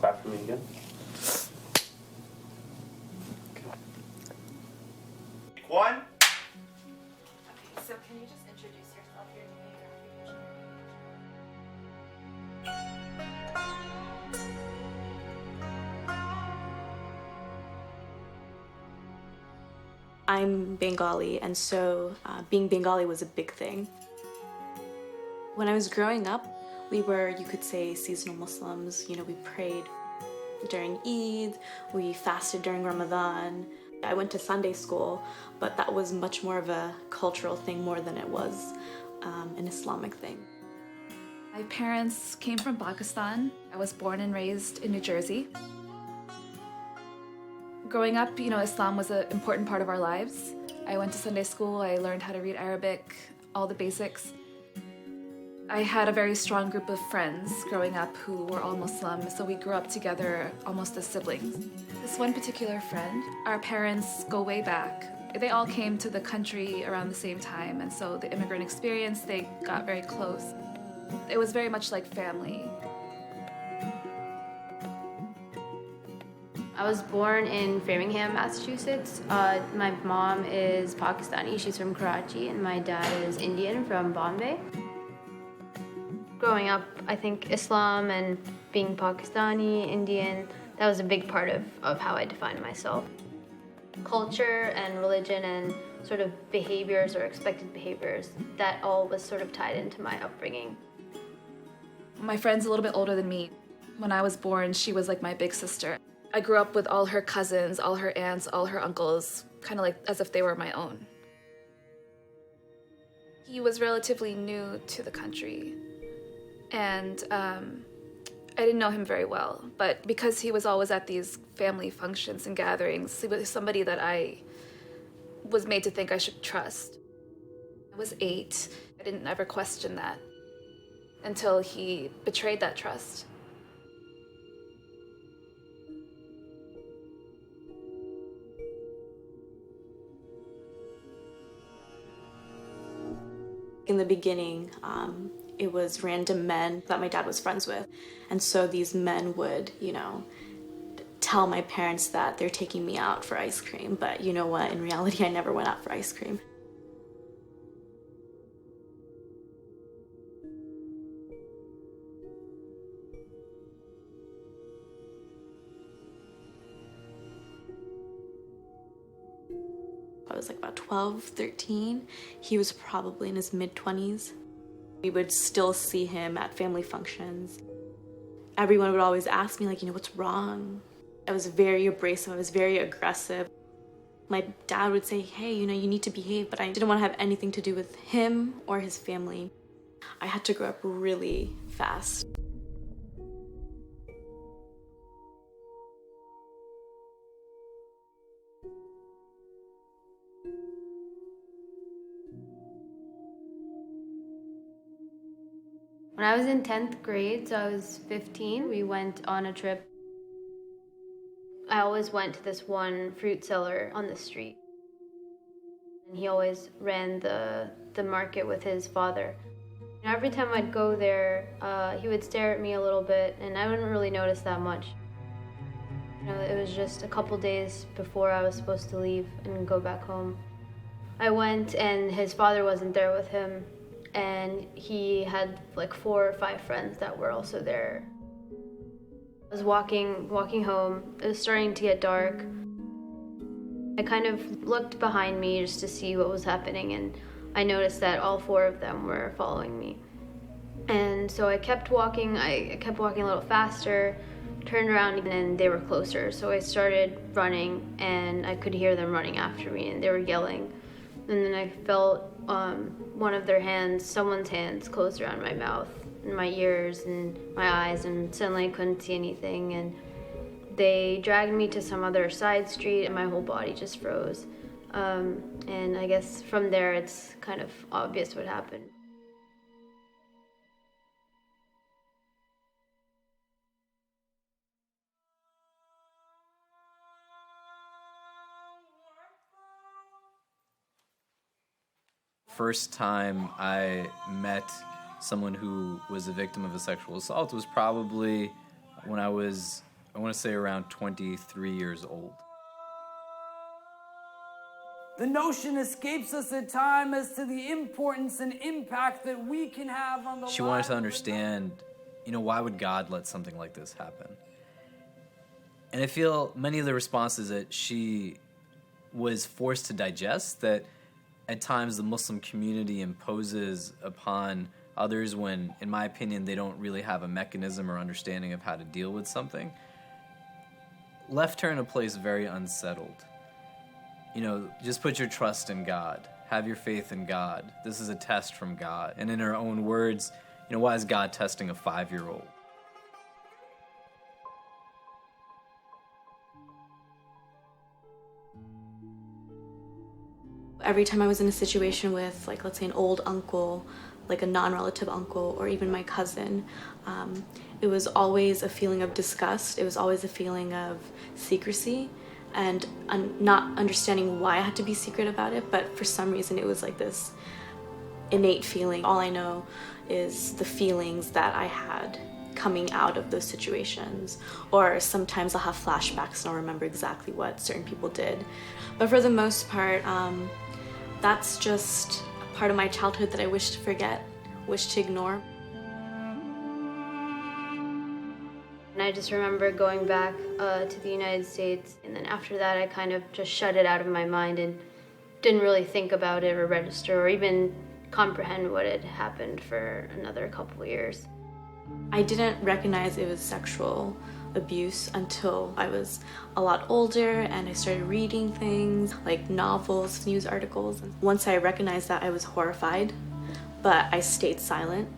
clap for me again. One. Okay, so can you just introduce yourself, your name, your occupation? I'm Bengali, and so being Bengali was a big thing. When I was growing up, we were, you could say, seasonal Muslims. You know, we prayed during Eid, we fasted during Ramadan. I went to Sunday school, but that was much more of a cultural thing more than it was an Islamic thing. My parents came from Pakistan. I was born and raised in New Jersey. Growing up, you know, Islam was an important part of our lives. I went to Sunday school, I learned how to read Arabic, all the basics. I had a very strong group of friends growing up who were all Muslim, so we grew up together almost as siblings. This one particular friend, our parents go way back. They all came to the country around the same time, and so the immigrant experience, they got very close. It was very much like family. I was born in Framingham, Massachusetts. My mom is Pakistani, she's from Karachi, and my dad is Indian from Bombay. Growing up, I think Islam and being Pakistani, Indian, that was a big part of how I defined myself. Culture and religion and sort of behaviors or expected behaviors, that all was sort of tied into my upbringing. My friend's a little bit older than me. When I was born, she was like my big sister. I grew up with all her cousins, all her aunts, all her uncles, kind of like as if they were my own. He was relatively new to the country, and I didn't know him very well, but because he was always at these family functions and gatherings, he was somebody that I was made to think I should trust. I was 8. I didn't ever question that until he betrayed that trust. In the beginning, it was random men that my dad was friends with. And so these men would, you know, tell my parents that they're taking me out for ice cream. But you know what? In reality, I never went out for ice cream. I was like about 12, 13. He was probably in his mid-20s. We would still see him at family functions. Everyone would always ask me, like, you know, what's wrong? I was very abrasive, I was very aggressive. My dad would say, hey, you know, you need to behave, but I didn't want to have anything to do with him or his family. I had to grow up really fast. When I was in 10th grade, so I was 15, we went on a trip. I always went to this one fruit seller on the street. And he always ran the market with his father. And every time I'd go there, he would stare at me a little bit, and I wouldn't really notice that much. You know, it was just a couple days before I was supposed to leave and go back home. I went, and his father wasn't there with him. And he had like 4 or 5 friends that were also there. I was walking home. It was starting to get dark. I kind of looked behind me just to see what was happening, and I noticed that all 4 of them were following me. And so I kept walking. I kept walking a little faster, turned around, and then they were closer. So I started running, and I could hear them running after me, and they were yelling. And then I felt one of their hands, someone's hands, closed around my mouth and my ears and my eyes, and suddenly I couldn't see anything. And they dragged me to some other side street, and my whole body just froze. And I guess from there, it's kind of obvious what happened. First time I met someone who was a victim of a sexual assault was probably when I was I want to say around 23 years old. The notion escapes us at times as to the importance and impact that we can have on the She wanted to understand, why would God let something like this happen? And I feel many of the responses that she was forced to digest, that at times the Muslim community imposes upon others when, in my opinion, they don't really have a mechanism or understanding of how to deal with something, left her in a place very unsettled. Just put your trust in God. Have your faith in God. This is a test from God. And in her own words, why is God testing a 5-year-old? Every time I was in a situation with, let's say an old uncle, like a non-relative uncle, or even my cousin, it was always a feeling of disgust. It was always a feeling of secrecy and not understanding why I had to be secret about it, but for some reason it was like this innate feeling. All I know is the feelings that I had coming out of those situations, or sometimes I'll have flashbacks and I'll remember exactly what certain people did. But for the most part, that's just a part of my childhood that I wish to forget, wish to ignore. And I just remember going back to the United States, and then after that I kind of just shut it out of my mind and didn't really think about it or register or even comprehend what had happened for another couple of years. I didn't recognize it was sexual abuse until I was a lot older and I started reading things like novels, news articles. Once I recognized that, I was horrified, but I stayed silent.